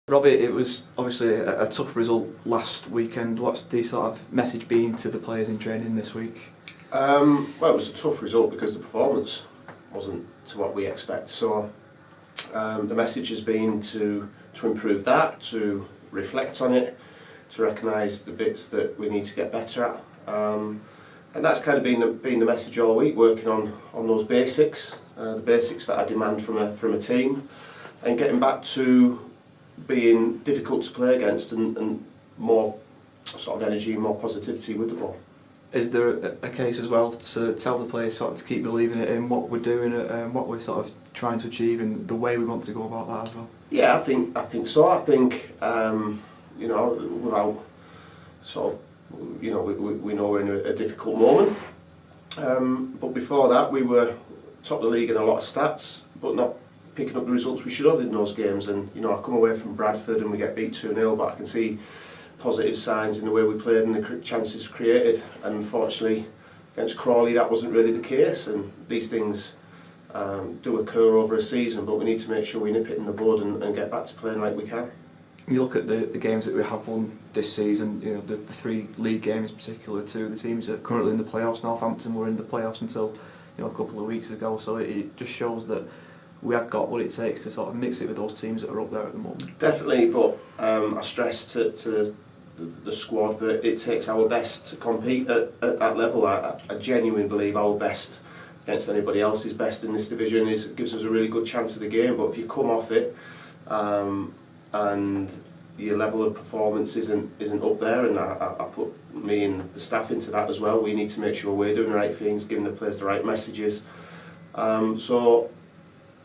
Robbie, it was obviously a tough result last weekend. What's the sort of message been to the players in training this week? Well, it was a tough result because the performance wasn't to what we expect. So the message has been to improve that, to reflect on it, to recognise the bits that we need to get better at. And that's kind of been the message all week, working on those basics, the basics that I demand from a team, and getting back to being difficult to play against and more sort of energy, more positivity with the ball. Is there a case as well to tell the players sort of to keep believing in what we're doing and what we're sort of trying to achieve and the way we want to go about that as well? Yeah, I think so. I think without sort of we know we're in a difficult moment. But before that, we were top of the league in a lot of stats, but not picking up the results we should have in those games. And I come away from Bradford and we get beat 2-0, but I can see positive signs in the way we played and the chances created. And unfortunately, against Crawley, that wasn't really the case. And these things do occur over a season, but we need to make sure we nip it in the bud and get back to playing like we can. You look at the games that we have won this season, the 3 league games in particular, 2 of the teams are currently in the playoffs. Northampton were in the playoffs until a couple of weeks ago, so it just shows that we have got what it takes to sort of mix it with those teams that are up there at the moment. Definitely, but I stress to the squad that it takes our best to compete at that level. I genuinely believe our best against anybody else's best in this division gives us a really good chance of the game, but if you come off it and your level of performance isn't up there, and I put me and the staff into that as well. We need to make sure we're doing the right things, giving the players the right messages. So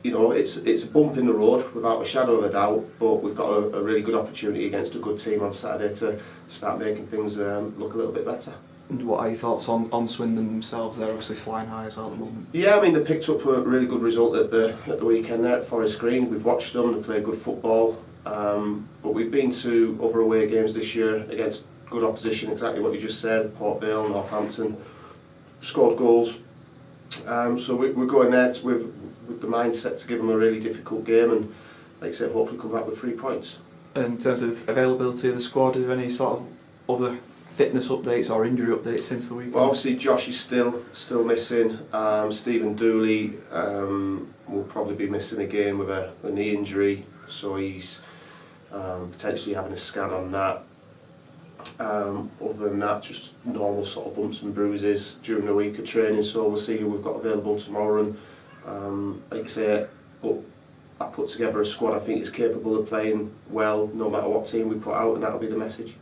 it's a bump in the road without a shadow of a doubt, but we've got a really good opportunity against a good team on Saturday to start making things look a little bit better. And what are your thoughts on Swindon themselves? They're obviously flying high as well at the moment. Yeah, I mean, they picked up a really good result at the weekend there at Forest Green. We've watched them, they play good football, but we've been to other away games this year against good opposition, exactly what you just said, Port Vale, Northampton, scored goals. So we're going there with the mindset to give them a really difficult game and, like I said, hopefully come back with 3 points. In terms of availability of the squad, are there any sort of other fitness updates or injury updates since the weekend? Well, obviously Josh is still missing. Stephen Dooley will probably be missing again with a knee injury, so he's potentially having a scan on that. Other than that, just normal sort of bumps and bruises during the week of training, so we'll see who we've got available tomorrow. And like I say, I put together a squad I think is capable of playing well no matter what team we put out, and that'll be the message.